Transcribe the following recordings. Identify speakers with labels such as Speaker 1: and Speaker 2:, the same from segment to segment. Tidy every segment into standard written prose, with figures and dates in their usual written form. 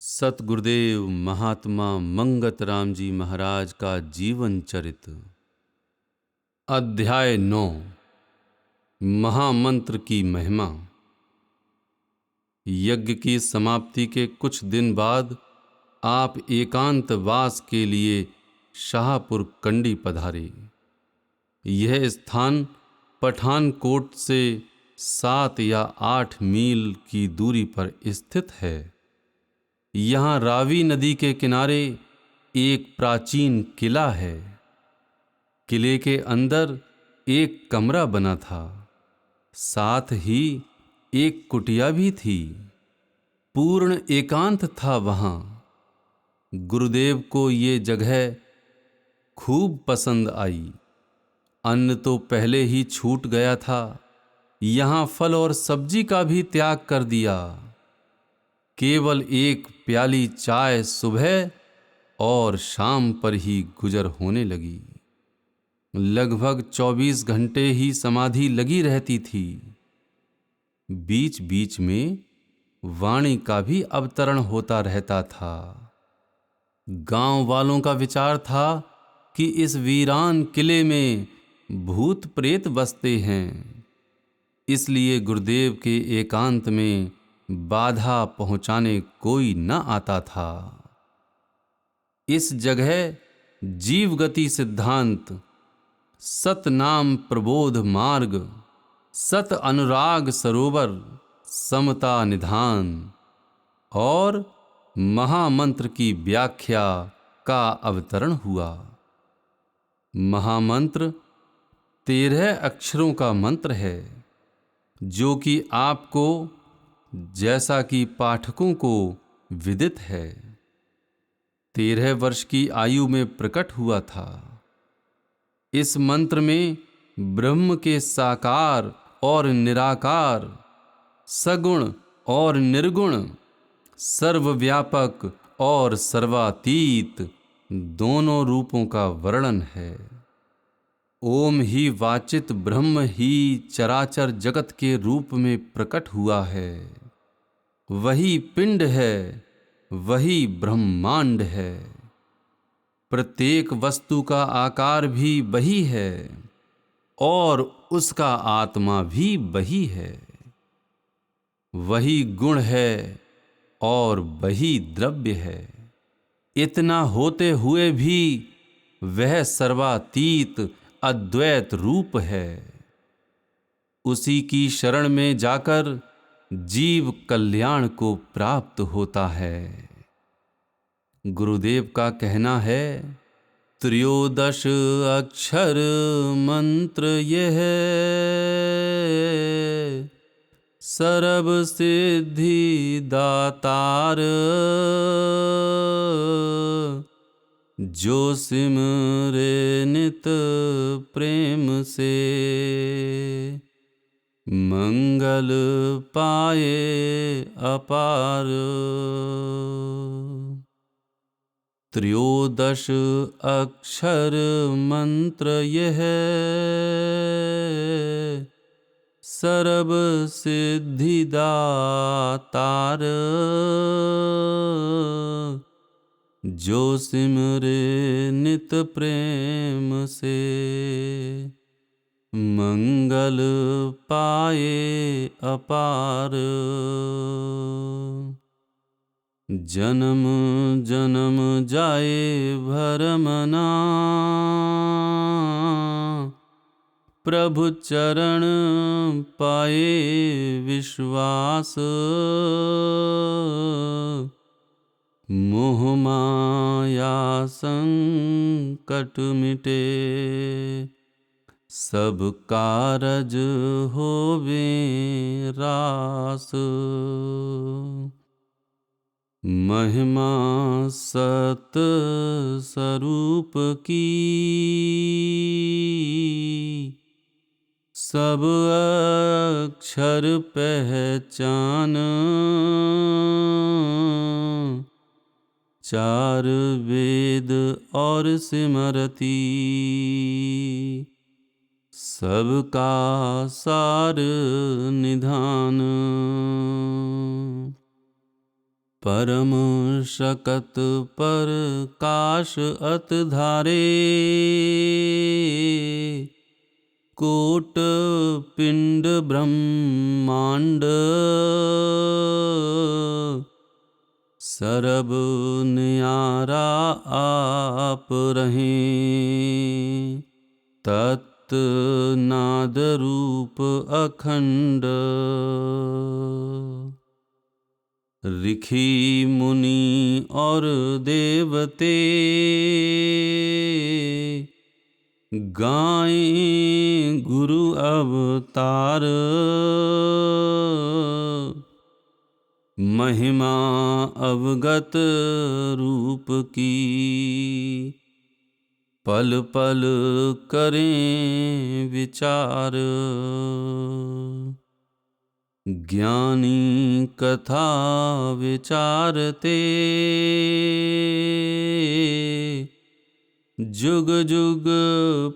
Speaker 1: सतगुरुदेव महात्मा मंगत राम जी महाराज का जीवन चरित्र। अध्याय 9। महामंत्र की महिमा। यज्ञ की समाप्ति के कुछ दिन बाद आप एकांत वास के लिए शाहपुर कंडी पधारे। यह स्थान पठानकोट से 7 या 8 मील की दूरी पर स्थित है। यहाँ रावी नदी के किनारे एक प्राचीन किला है। किले के अंदर एक कमरा बना था, साथ ही एक कुटिया भी थी। पूर्ण एकांत था वहाँ। गुरुदेव को ये जगह खूब पसंद आई। अन्न तो पहले ही छूट गया था, यहाँ फल और सब्जी का भी त्याग कर दिया। केवल एक प्याली चाय सुबह और शाम पर ही गुजर होने लगी। लगभग 24 घंटे ही समाधि लगी रहती थी। बीच बीच में वाणी का भी अवतरण होता रहता था। गांव वालों का विचार था कि इस वीरान किले में भूत प्रेत बसते हैं, इसलिए गुरुदेव के एकांत में बाधा पहुंचाने कोई न आता था। इस जगह जीवगति सिद्धांत, सतनाम प्रबोध मार्ग, सत अनुराग सरोवर, समता निधान और महामंत्र की व्याख्या का अवतरण हुआ। महामंत्र 13 अक्षरों का मंत्र है, जो कि आपको जैसा कि पाठकों को विदित है 13 वर्ष की आयु में प्रकट हुआ था। इस मंत्र में ब्रह्म के साकार और निराकार, सगुण और निर्गुण, सर्वव्यापक और सर्वातीत दोनों रूपों का वर्णन है। ओम ही वाचित ब्रह्म ही चराचर जगत के रूप में प्रकट हुआ है। वही पिंड है, वही ब्रह्मांड है। प्रत्येक वस्तु का आकार भी वही है और उसका आत्मा भी वही है। वही गुण है और वही द्रव्य है। इतना होते हुए भी वह सर्वातीत अद्वैत रूप है। उसी की शरण में जाकर जीव कल्याण को प्राप्त होता है। गुरुदेव का कहना है, 13 अक्षर मंत्र यह सर्व सिद्धि दातार, जो सिमरे नित प्रेम से मंगल पाए अपार। 13 अक्षर मंत्र यह सर्व सिद्धि दातार, जो सिमरे नित प्रेम से मंगल पाए अपार। जन्म जन्म जाए भरमना, प्रभु चरण पाए विश्वास, मोह माया संकट मिटे, सब कारज होवे रास। महिमा सत स्वरूप की, सब अक्षर पहचान, 4 वेद और सिमरती, सबका सार निधान। परम शकत पर काश अत धारे, कोट पिंड ब्रह्मांड सरब न्यारा आप रहें। तत् नाद रूप अखंड ऋखि मुनि और देवते गाएं गुरु अवतार। महिमा अवगत रूप की पल पल करें विचार। ज्ञानी कथा विचारते जुग जुग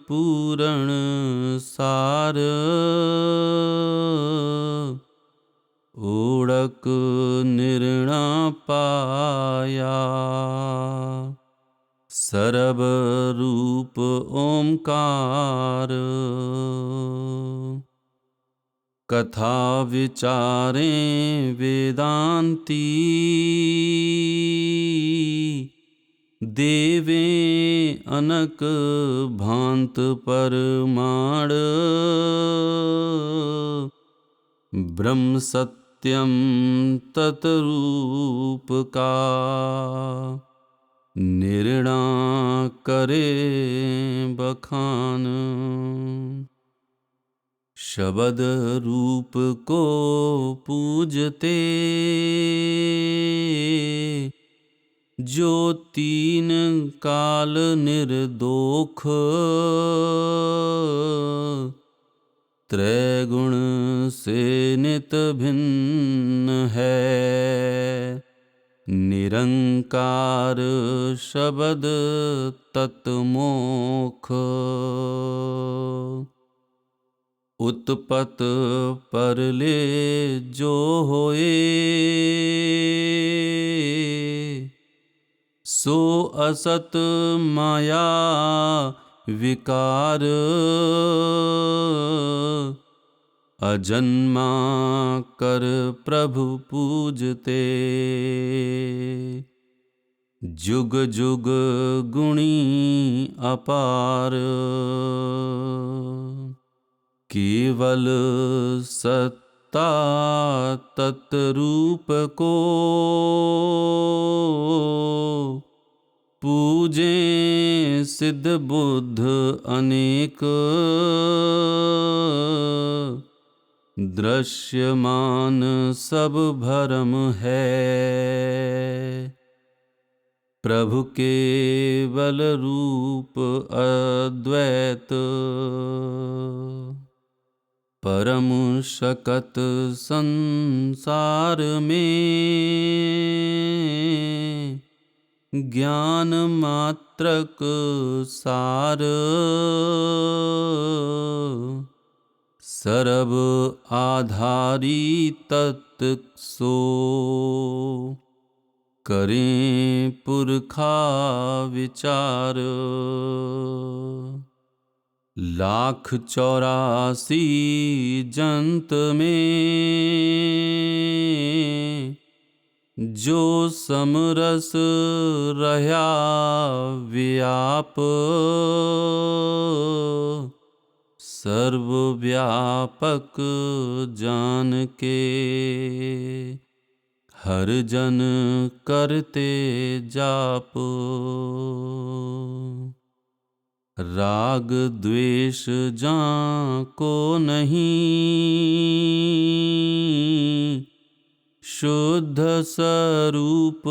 Speaker 1: पूरण सार। ओढ़क निर्णा पाया सरब रूप ओंकार। कथा विचारें वेदांती देवें अनक भांत परमाण। ब्रह्म सत्यम तत्रूप का निर्णा करे बखान। शब्द रूप को पूजते जो तीन काल निर्दोष। त्रैगुण से नित भिन्न है निरंकार शब्द तत्मोक्ष। उत्पत परले जो होए सो असत माया विकार। अजन्मा कर प्रभु पूजते जुग जुग गुणी अपार। केवल सत्ता तत्रूप को पूजें सिद्ध बुद्ध अनेक। दृश्यमान सब भरम है प्रभु केवल रूप अद्वैत। परम शकत संसार में ज्ञान मात्रक सार। सरब आधारी तत्व सो करें पुरखा विचार। लाख 84 जंत में जो समरस रहा व्याप। सर्वव्यापक जान के हर जन करते जाप। राग द्वेष जाको नहीं शुद्ध स्वरूप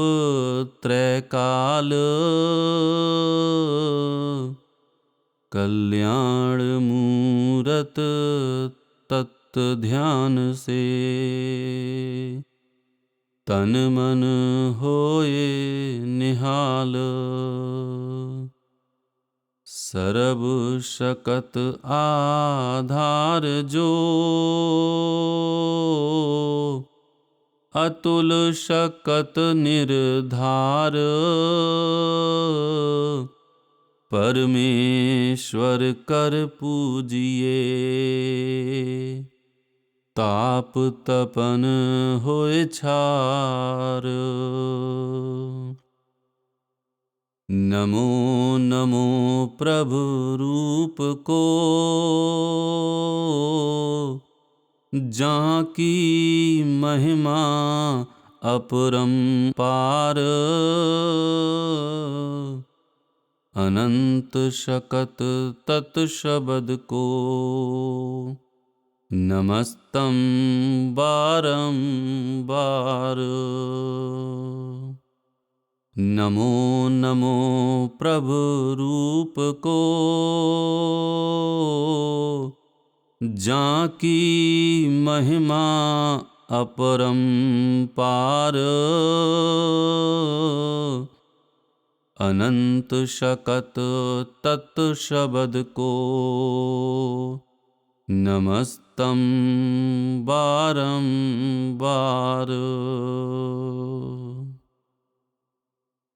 Speaker 1: त्रैकाल। कल्याण मूरत तत्व ध्यान से तन मन होए निहाल। सरब शकत आधार जो अतुल शकत निर्धार, परमेश्वर कर पूजिए। ताप तपन होए छार, नमो नमो प्रभु रूप को, जहाँ की महिमा अपरंपार। अनंत शकत तत् शब्द को, नमस्तं बारंबार। नमो नमो प्रभु रूप को, जहाँ की महिमा अपरंपार। अनंत शकत तत् शब्द को, नमस्तं बारंबार।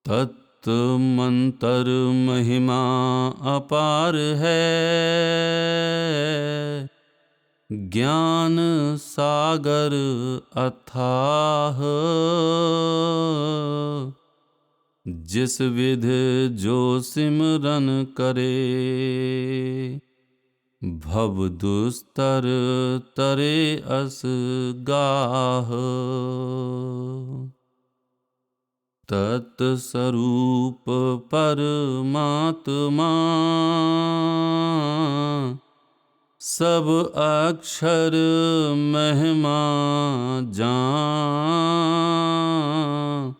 Speaker 1: तत् मंतर महिमा अपार है, ज्ञान सागर अथाह। जिस विधि जो सिमरन करे, भव दुस्तर तरे अस गाह। तत्स्वरूप परमात्मा, सब अक्षर महिमा जान।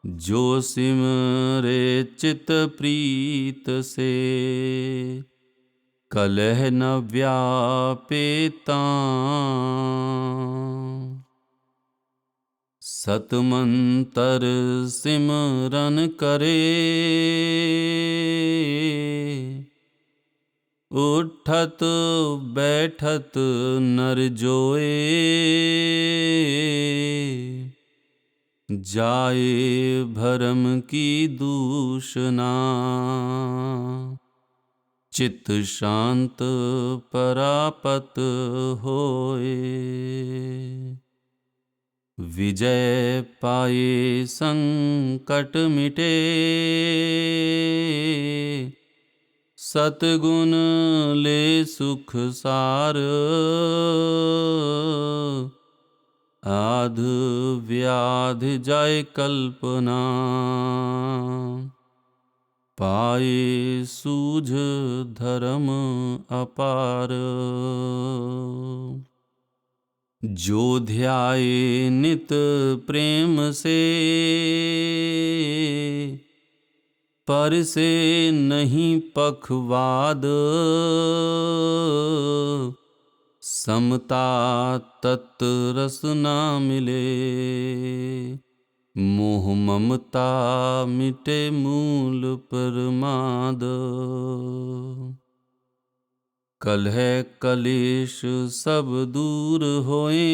Speaker 1: जो सिमरे चित प्रीत से, कलह न व्यापे तान। सतमंतर सिमरन करे, उठत बैठत नर जोए। जाए भरम की दूषणा, चित्त शांत परापत होए। विजय पाए संकट मिटे, सतगुण ले सुख सार। आध व्याधि जाय कल्पना, पाए सूझ धर्म अपार। जो ध्याये नित प्रेम से, पर से नहीं पखवाद। समता तत् रस ना मिले, मोह ममता मिटे मूल प्रमाद। कलह कलेश सब दूर होए,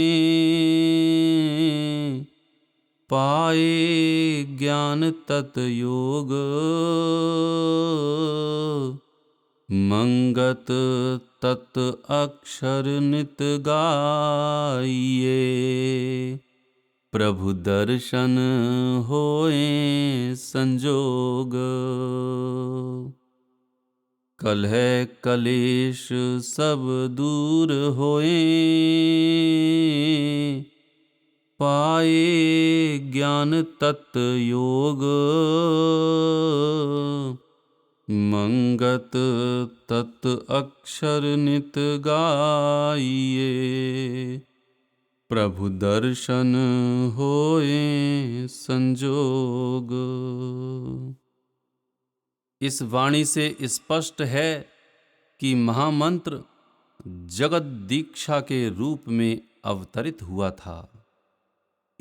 Speaker 1: पाए ज्ञान तत् योग। मंगत तत् अक्षर नित गाइए, प्रभु दर्शन होए संजोग। कलह कलेश सब दूर होए, पाए ज्ञान तत् योग। मंगत तत् अक्षर नित गाइए, प्रभु दर्शन होए संजोग। इस वाणी से स्पष्ट है कि महामंत्र जगत दीक्षा के रूप में अवतरित हुआ था।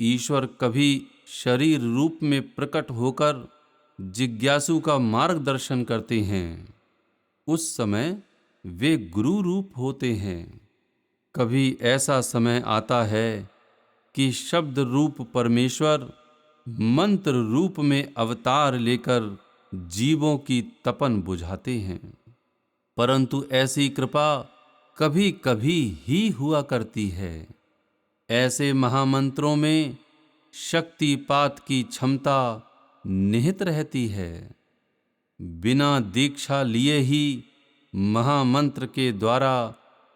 Speaker 1: ईश्वर कभी शरीर रूप में प्रकट होकर जिज्ञासु का मार्गदर्शन करते हैं। उस समय वे गुरु रूप होते हैं। कभी ऐसा समय आता है कि शब्द रूप परमेश्वर मंत्र रूप में अवतार लेकर जीवों की तपन बुझाते हैं, परंतु ऐसी कृपा कभी कभी ही हुआ करती है। ऐसे महामंत्रों में शक्तिपात की क्षमता निहित रहती है। बिना दीक्षा लिए ही महामंत्र के द्वारा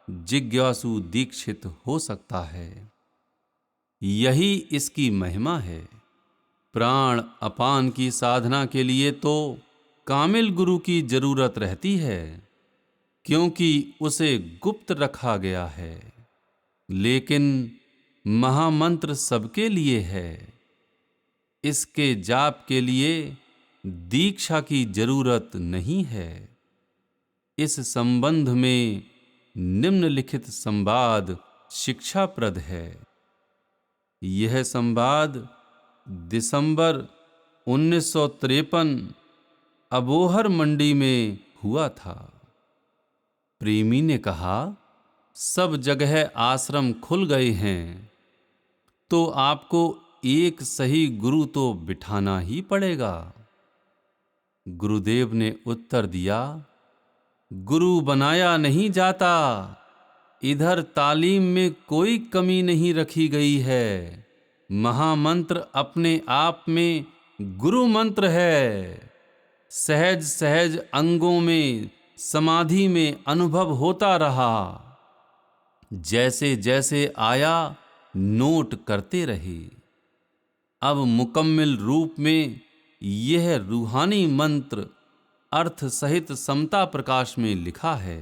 Speaker 1: जिज्ञासु दीक्षित हो सकता है। यही इसकी महिमा है। प्राण अपान की साधना के लिए तो कामिल गुरु की जरूरत रहती है, क्योंकि उसे गुप्त रखा गया है। लेकिन महामंत्र सबके लिए है। इसके जाप के लिए दीक्षा की जरूरत नहीं है। इस संबंध में निम्नलिखित संवाद शिक्षाप्रद है। यह संवाद दिसंबर 1953 अबोहर मंडी में हुआ था। प्रेमी ने कहा, सब जगह आश्रम खुल गए हैं, तो आपको एक सही गुरु तो बिठाना ही पड़ेगा। गुरुदेव ने उत्तर दिया, गुरु बनाया नहीं जाता। इधर तालीम में कोई कमी नहीं रखी गई है। महामंत्र अपने आप में गुरु मंत्र है। सहज सहज अंगों में समाधि में अनुभव होता रहा। जैसे जैसे आया नोट करते रहे। अब मुकम्मिल रूप में यह रूहानी मंत्र अर्थ सहित समता प्रकाश में लिखा है।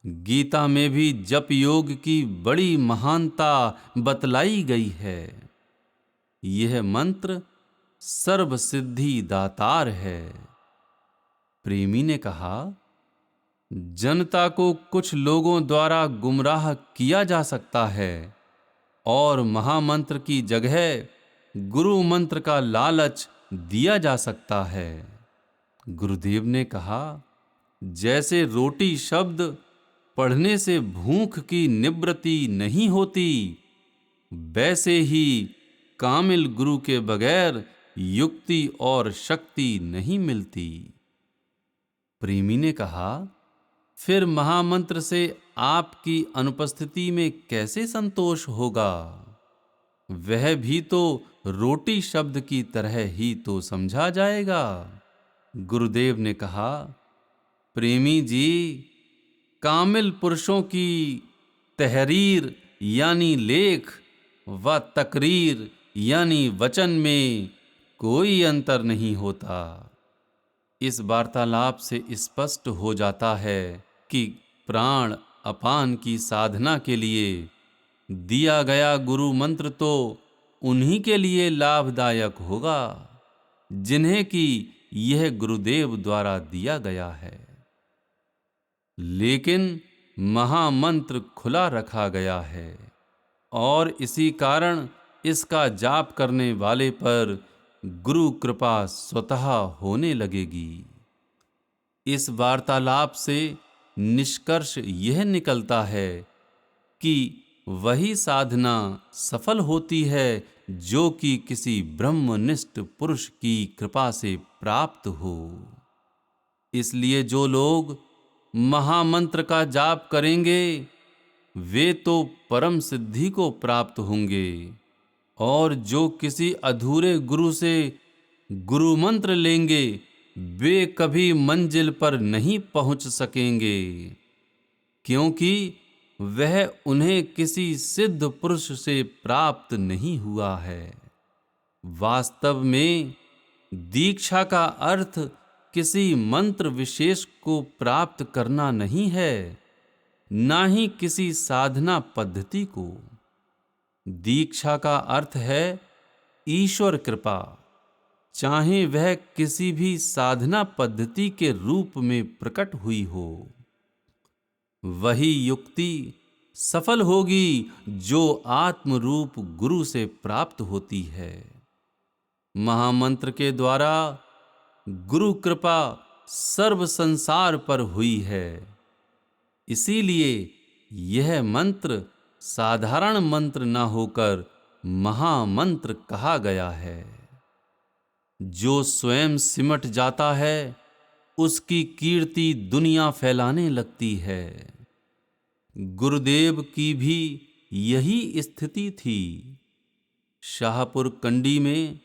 Speaker 1: गीता में भी जप योग की बड़ी महानता बतलाई गई है। यह मंत्र सर्व सिद्धि दातार है। प्रेमी ने कहा, जनता को कुछ लोगों द्वारा गुमराह किया जा सकता है और महामंत्र की जगह गुरु मंत्र का लालच दिया जा सकता है। गुरुदेव ने कहा, जैसे रोटी शब्द पढ़ने से भूख की निवृत्ति नहीं होती, वैसे ही कामिल गुरु के बगैर युक्ति और शक्ति नहीं मिलती। प्रेमी ने कहा, फिर महामंत्र से आपकी अनुपस्थिति में कैसे संतोष होगा? वह भी तो रोटी शब्द की तरह ही तो समझा जाएगा। गुरुदेव ने कहा, प्रेमी जी, कामिल पुरुषों की तहरीर यानी लेख व तकरीर यानी वचन में कोई अंतर नहीं होता। इस वार्तालाप से स्पष्ट हो जाता है कि प्राण अपान की साधना के लिए दिया गया गुरु मंत्र तो उन्हीं के लिए लाभदायक होगा जिन्हें कि यह गुरुदेव द्वारा दिया गया है। लेकिन महामंत्र खुला रखा गया है और इसी कारण इसका जाप करने वाले पर गुरु कृपा स्वतः होने लगेगी। इस वार्तालाप से निष्कर्ष यह निकलता है कि वही साधना सफल होती है जो कि किसी ब्रह्मनिष्ठ पुरुष की कृपा से प्राप्त हो। इसलिए जो लोग महामंत्र का जाप करेंगे वे तो परम सिद्धि को प्राप्त होंगे, और जो किसी अधूरे गुरु से गुरु मंत्र लेंगे वे कभी मंजिल पर नहीं पहुंच सकेंगे, क्योंकि वह उन्हें किसी सिद्ध पुरुष से प्राप्त नहीं हुआ है। वास्तव में दीक्षा का अर्थ किसी मंत्र विशेष को प्राप्त करना नहीं है, ना ही किसी साधना पद्धति को। दीक्षा का अर्थ है ईश्वर कृपा, चाहे वह किसी भी साधना पद्धति के रूप में प्रकट हुई हो। वही युक्ति सफल होगी जो आत्म रूप गुरु से प्राप्त होती है। महामंत्र के द्वारा गुरु कृपा सर्व संसार पर हुई है। इसीलिए यह मंत्र साधारण मंत्र न होकर महामंत्र कहा गया है। जो स्वयं सिमट जाता है उसकी कीर्ति दुनिया फैलाने लगती है। गुरुदेव की भी यही स्थिति थी। शाहपुर कंडी में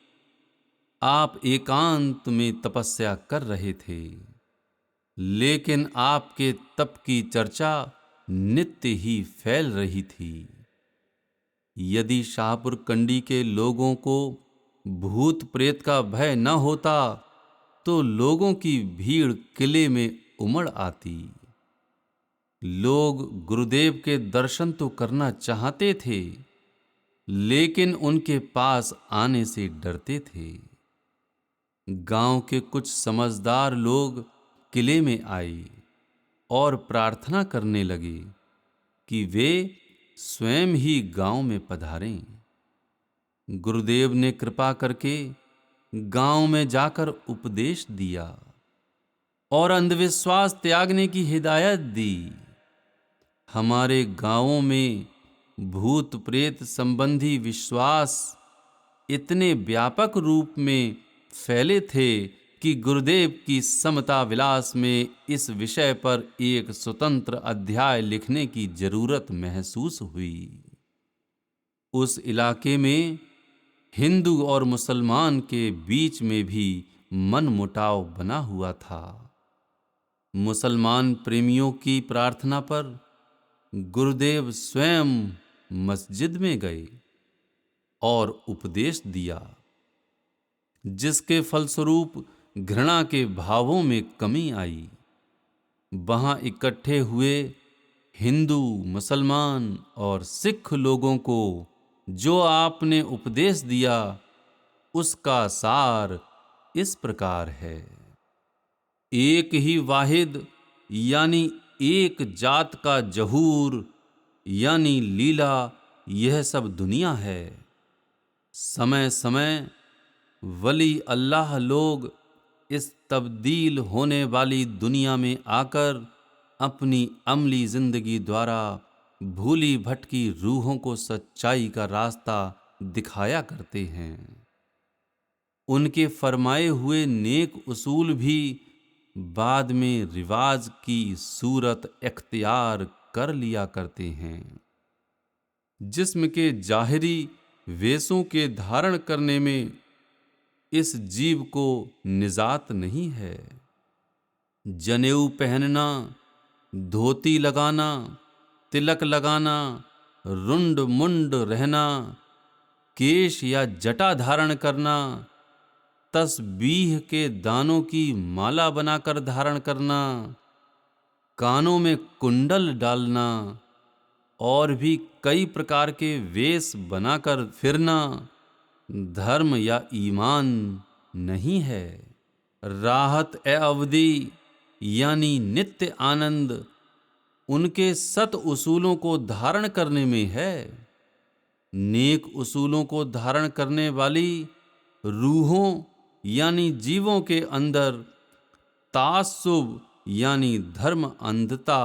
Speaker 1: आप एकांत में तपस्या कर रहे थे, लेकिन आपके तप की चर्चा नित्य ही फैल रही थी। यदि शाहपुर कंडी के लोगों को भूत प्रेत का भय न होता तो लोगों की भीड़ किले में उमड़ आती। लोग गुरुदेव के दर्शन तो करना चाहते थे, लेकिन उनके पास आने से डरते थे। गांव के कुछ समझदार लोग किले में आए और प्रार्थना करने लगे कि वे स्वयं ही गांव में पधारें। गुरुदेव ने कृपा करके गांव में जाकर उपदेश दिया और अंधविश्वास त्यागने की हिदायत दी। हमारे गांवों में भूत प्रेत संबंधी विश्वास इतने व्यापक रूप में फैले थे कि गुरुदेव की समता विलास में इस विषय पर एक स्वतंत्र अध्याय लिखने की जरूरत महसूस हुई। उस इलाके में हिंदू और मुसलमान के बीच में भी मनमुटाव बना हुआ था। मुसलमान प्रेमियों की प्रार्थना पर गुरुदेव स्वयं मस्जिद में गए और उपदेश दिया, जिसके फलस्वरूप घृणा के भावों में कमी आई। वहां इकट्ठे हुए हिंदू, मुसलमान और सिख लोगों को जो आपने उपदेश दिया उसका सार इस प्रकार है। एक ही वाहिद यानी एक जात का जहूर यानी लीला, यह सब दुनिया है। समय समय वली अल्लाह लोग इस तब्दील होने वाली दुनिया में आकर अपनी अमली जिंदगी द्वारा भूली भटकी रूहों को सच्चाई का रास्ता दिखाया करते हैं। उनके फरमाए हुए नेक उसूल भी बाद में रिवाज की सूरत इख्तियार कर लिया करते हैं। जिस्म के जाहिरी वेशों के धारण करने में इस जीव को निजात नहीं है। जनेऊ पहनना, धोती लगाना, तिलक लगाना, रुंड मुंड रहना, केश या जटा धारण करना, तस्बीह के दानों की माला बनाकर धारण करना, कानों में कुंडल डालना और भी कई प्रकार के वेश बनाकर फिरना धर्म या ईमान नहीं है। राहत ए अवदी यानी नित्य आनंद उनके सत उसूलों को धारण करने में है। नेक उसूलों को धारण करने वाली रूहों यानी जीवों के अंदर तास्सुब यानी धर्म अंधता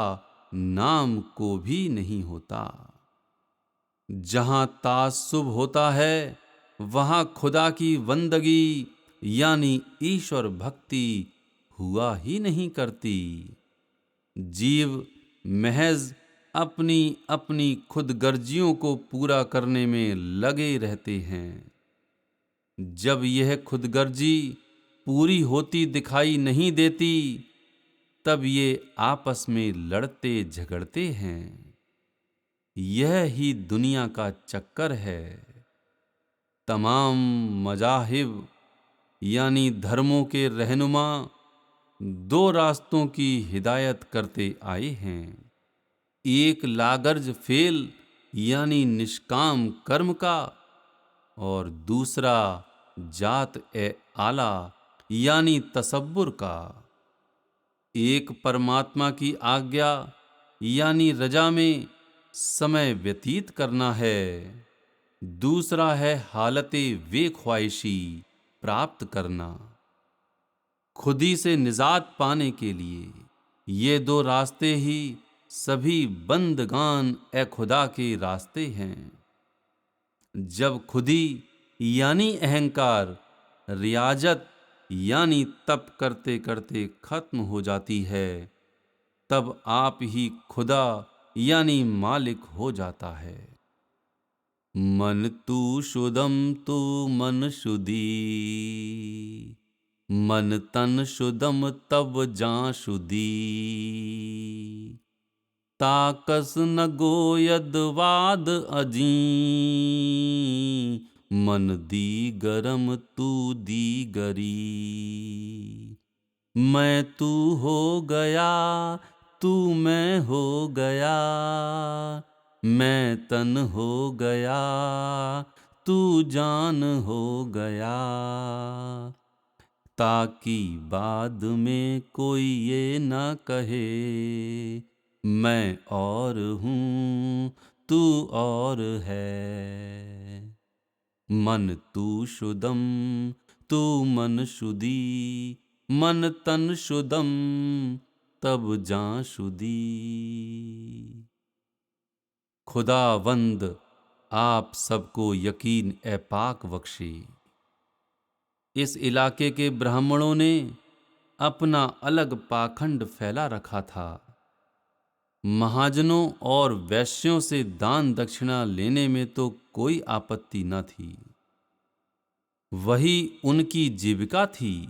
Speaker 1: नाम को भी नहीं होता। जहां तास्सुब होता है वहां खुदा की बंदगी यानी ईश्वर भक्ति हुआ ही नहीं करती। जीव महज अपनी अपनी खुदगर्जियों को पूरा करने में लगे रहते हैं। जब यह खुदगर्जी पूरी होती दिखाई नहीं देती तब ये आपस में लड़ते झगड़ते हैं। यह ही दुनिया का चक्कर है। तमाम मजाहिब यानी धर्मों के रहनुमा दो रास्तों की हिदायत करते आए हैं। एक लागर्ज फेल यानी निष्काम कर्म का और दूसरा जात ए आला यानी तसब्बुर का। एक परमात्मा की आज्ञा यानी रजा में समय व्यतीत करना है, दूसरा है हालते बेख्वाहिशी प्राप्त करना। खुदी से निजात पाने के लिए ये दो रास्ते ही सभी बंदगान ए खुदा के रास्ते हैं। जब खुदी यानी अहंकार रियाजत यानी तप करते करते खत्म हो जाती है, तब आप ही खुदा यानी मालिक हो जाता है। मन तू शुद्धम तू मन शुद्धि, मन तन शुद्धम तब जा शुद्धि, ताकस न गोयद वाद अजी, मन दी गरम तू दी गरी। मैं तू हो गया तू मैं हो गया, मैं तन हो गया तू जान हो गया, ताकि बाद में कोई ये ना कहे मैं और हूँ तू और है। मन तू शुद्धम तू मन शुद्धि, मन तन शुद्धम तब जा शुद्धि। खुदावंद आप सबको यकीन ए पाक बख्शे। इस इलाके के ब्राह्मणों ने अपना अलग पाखंड फैला रखा था। महाजनों और वैश्यों से दान दक्षिणा लेने में तो कोई आपत्ति न थी, वही उनकी जीविका थी,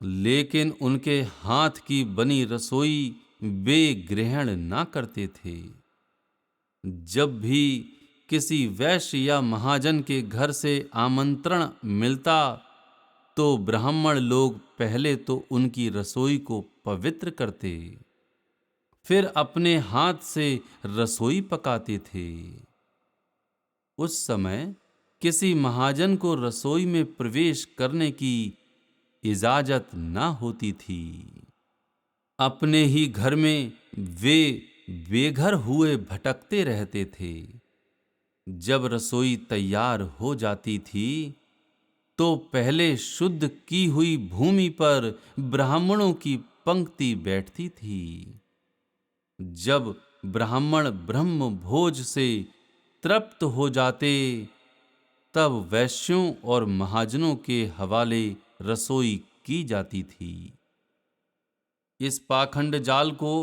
Speaker 1: लेकिन उनके हाथ की बनी रसोई वे ग्रहण ना करते थे। जब भी किसी वैश्य या महाजन के घर से आमंत्रण मिलता तो ब्राह्मण लोग पहले तो उनकी रसोई को पवित्र करते, फिर अपने हाथ से रसोई पकाते थे। उस समय किसी महाजन को रसोई में प्रवेश करने की इजाजत ना होती थी। अपने ही घर में वे बेघर हुए भटकते रहते थे। जब रसोई तैयार हो जाती थी तो पहले शुद्ध की हुई भूमि पर ब्राह्मणों की पंक्ति बैठती थी। जब ब्राह्मण ब्रह्म भोज से तृप्त हो जाते तब वैश्यों और महाजनों के हवाले रसोई की जाती थी। इस पाखंड जाल को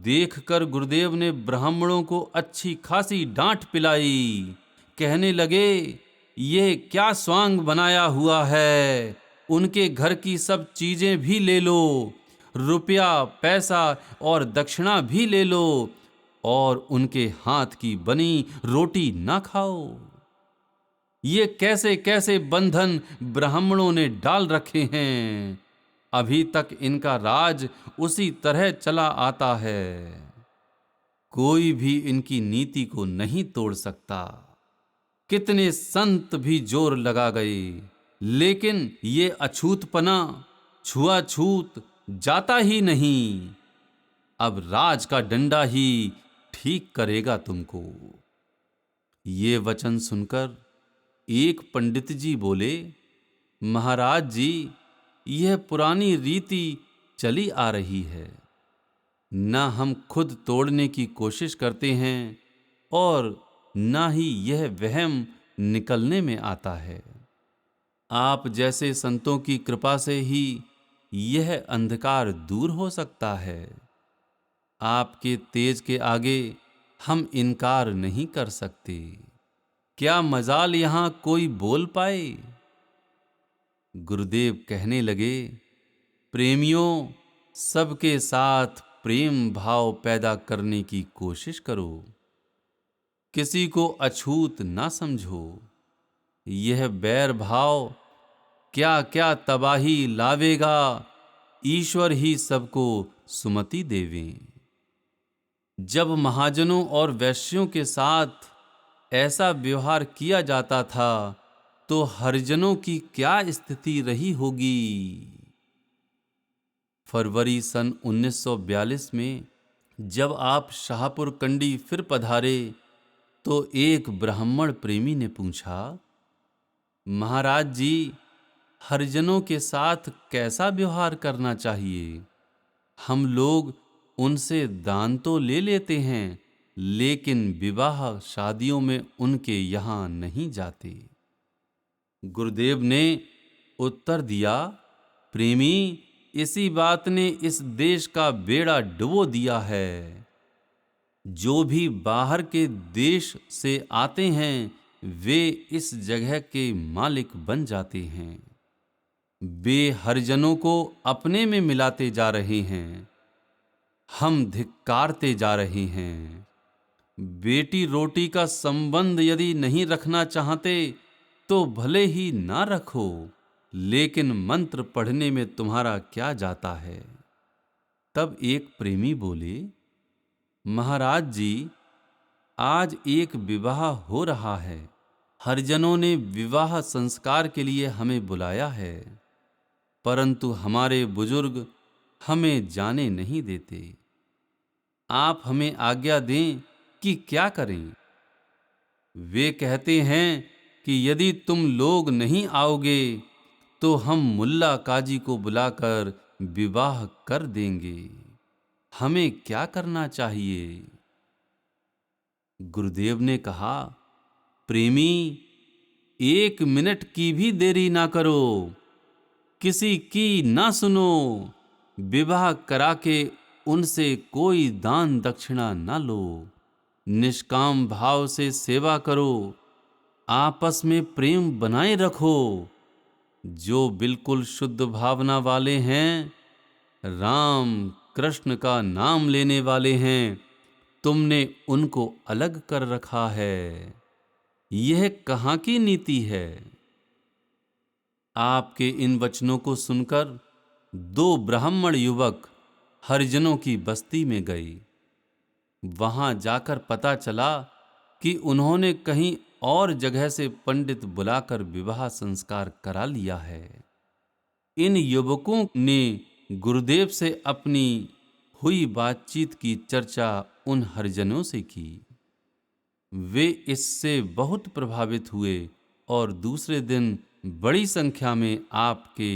Speaker 1: देखकर गुरुदेव ने ब्राह्मणों को अच्छी खासी डांट पिलाई। कहने लगे, ये क्या स्वांग बनाया हुआ है, उनके घर की सब चीजें भी ले लो, रुपया पैसा और दक्षिणा भी ले लो, और उनके हाथ की बनी रोटी ना खाओ। ये कैसे कैसे बंधन ब्राह्मणों ने डाल रखे हैं, अभी तक इनका राज उसी तरह चला आता है। कोई भी इनकी नीति को नहीं तोड़ सकता। कितने संत भी जोर लगा गए, लेकिन ये अछूतपना छुआछूत जाता ही नहीं। अब राज का डंडा ही ठीक करेगा तुमको। ये वचन सुनकर एक पंडित जी बोले, महाराज जी, यह पुरानी रीति चली आ रही है, ना हम खुद तोड़ने की कोशिश करते हैं और ना ही यह वहम निकलने में आता है। आप जैसे संतों की कृपा से ही यह अंधकार दूर हो सकता है। आपके तेज के आगे हम इनकार नहीं कर सकते। क्या मजाल यहां कोई बोल पाए? गुरुदेव कहने लगे, प्रेमियों, सबके साथ प्रेम भाव पैदा करने की कोशिश करो, किसी को अछूत ना समझो। यह बैर भाव क्या क्या तबाही लावेगा, ईश्वर ही सबको सुमति देवें। जब महाजनों और वैश्यों के साथ ऐसा व्यवहार किया जाता था तो हरिजनों की क्या स्थिति रही होगी। फरवरी सन 1942 में जब आप शाहपुर कंडी फिर पधारे तो एक ब्राह्मण प्रेमी ने पूछा, महाराज जी, हरिजनों के साथ कैसा व्यवहार करना चाहिए? हम लोग उनसे दान तो ले लेते हैं, लेकिन विवाह शादियों में उनके यहाँ नहीं जाते। गुरुदेव ने उत्तर दिया, प्रेमी, इसी बात ने इस देश का बेड़ा डुबो दिया है। जो भी बाहर के देश से आते हैं वे इस जगह के मालिक बन जाते हैं। वे हरिजनों को अपने में मिलाते जा रहे हैं। हम धिक्कारते जा रहे हैं। बेटी रोटी का संबंध यदि नहीं रखना चाहते तो भले ही ना रखो, लेकिन मंत्र पढ़ने में तुम्हारा क्या जाता है। तब एक प्रेमी बोले, महाराज जी, आज एक विवाह हो रहा है। हरिजनों ने विवाह संस्कार के लिए हमें बुलाया है, परंतु हमारे बुजुर्ग हमें जाने नहीं देते। आप हमें आज्ञा दें कि क्या करें। वे कहते हैं कि यदि तुम लोग नहीं आओगे तो हम मुल्ला काजी को बुलाकर विवाह कर देंगे। हमें क्या करना चाहिए? गुरुदेव ने कहा, प्रेमी, 1 मिनट की भी देरी ना करो, किसी की ना सुनो। विवाह करा के उनसे कोई दान दक्षिणा ना लो। निष्काम भाव से सेवा करो। आपस में प्रेम बनाए रखो। जो बिल्कुल शुद्ध भावना वाले हैं, राम कृष्ण का नाम लेने वाले हैं, तुमने उनको अलग कर रखा है। यह कहाँ की नीति है? आपके इन वचनों को सुनकर 2 ब्राह्मण युवक हरिजनों की बस्ती में गए। वहां जाकर पता चला कि उन्होंने कहीं और जगह से पंडित बुलाकर विवाह संस्कार करा लिया है। इन युवकों ने गुरुदेव से अपनी हुई बातचीत की चर्चा उन हरिजनों से की। वे इससे बहुत प्रभावित हुए और दूसरे दिन बड़ी संख्या में आपके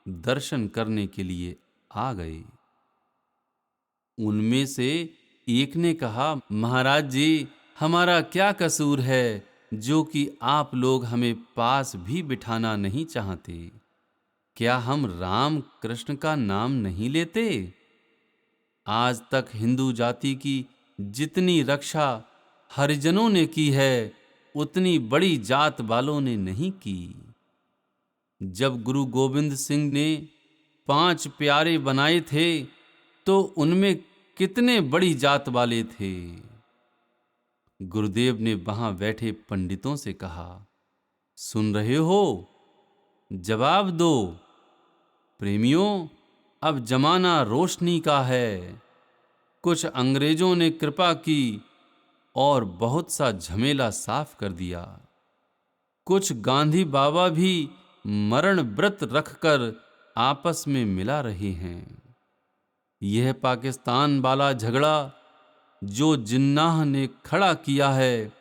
Speaker 1: दर्शन करने के लिए आ गए। उनमें से एक ने कहा, महाराज जी, हमारा क्या कसूर है जो कि आप लोग हमें पास भी बिठाना नहीं चाहते? क्या हम राम कृष्ण का नाम नहीं लेते? आज तक हिंदू जाति की जितनी रक्षा हरिजनों ने की है, उतनी बड़ी जात वालों ने नहीं की। जब गुरु गोविंद सिंह ने 5 प्यारे बनाए थे तो उनमें कितने बड़ी जात वाले थे। गुरुदेव ने वहां बैठे पंडितों से कहा, सुन रहे हो? जवाब दो। प्रेमियों, अब जमाना रोशनी का है। कुछ अंग्रेजों ने कृपा की और बहुत सा झमेला साफ कर दिया। कुछ गांधी बाबा भी मरण व्रत रखकर आपस में मिला रहे हैं। यह पाकिस्तान वाला झगड़ा जो जिन्नाह ने खड़ा किया है,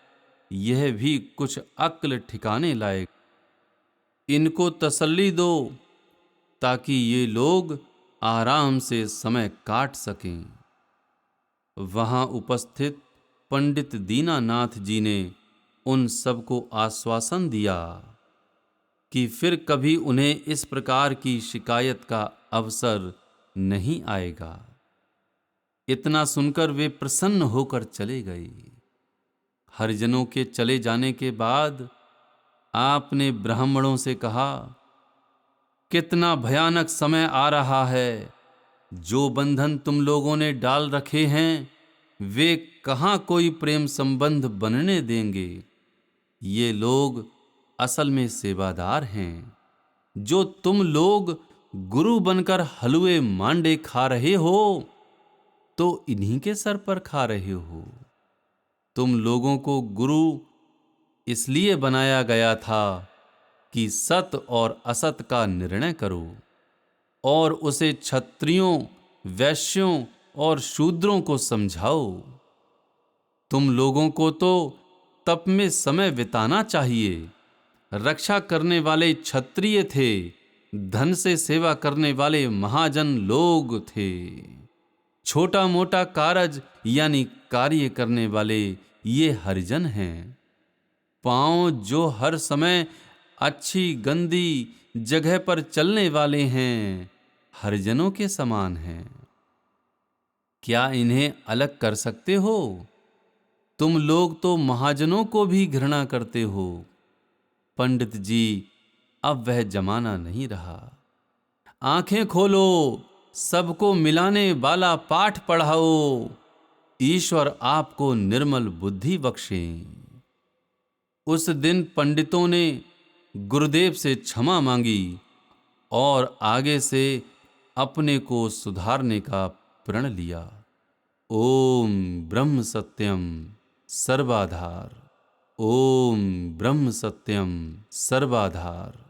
Speaker 1: यह भी कुछ अक्ल ठिकाने लायक। इनको तसल्ली दो ताकि ये लोग आराम से समय काट सकें। वहां उपस्थित पंडित दीनानाथ जी ने उन सबको आश्वासन दिया कि फिर कभी उन्हें इस प्रकार की शिकायत का अवसर नहीं आएगा। इतना सुनकर वे प्रसन्न होकर चले गए। हरिजनों के चले जाने के बाद आपने ब्राह्मणों से कहा, कितना भयानक समय आ रहा है। जो बंधन तुम लोगों ने डाल रखे हैं वे कहाँ कोई प्रेम संबंध बनने देंगे। ये लोग असल में सेवादार हैं। जो तुम लोग गुरु बनकर हलवे मांडे खा रहे हो तो इन्हीं के सर पर खा रहे हो। तुम लोगों को गुरु इसलिए बनाया गया था कि सत और असत का निर्णय करो और उसे क्षत्रियों, वैश्यों और शूद्रों को समझाओ। तुम लोगों को तो तप में समय बिताना चाहिए। रक्षा करने वाले क्षत्रिय थे, धन से सेवा करने वाले महाजन लोग थे। छोटा मोटा कारज यानी कार्य करने वाले ये हरिजन हैं। पांव जो हर समय अच्छी गंदी जगह पर चलने वाले हैं, हरिजनों के समान हैं। क्या इन्हें अलग कर सकते हो? तुम लोग तो महाजनों को भी घृणा करते हो। पंडित जी, अब वह जमाना नहीं रहा। आंखें खोलो, सबको मिलाने वाला पाठ पढ़ाओ। ईश्वर आपको निर्मल बुद्धि बख्शें। उस दिन पंडितों ने गुरुदेव से क्षमा मांगी और आगे से अपने को सुधारने का प्रण लिया। ओम ब्रह्म सत्यम सर्वाधार। ओम ब्रह्म सत्यम सर्वाधार।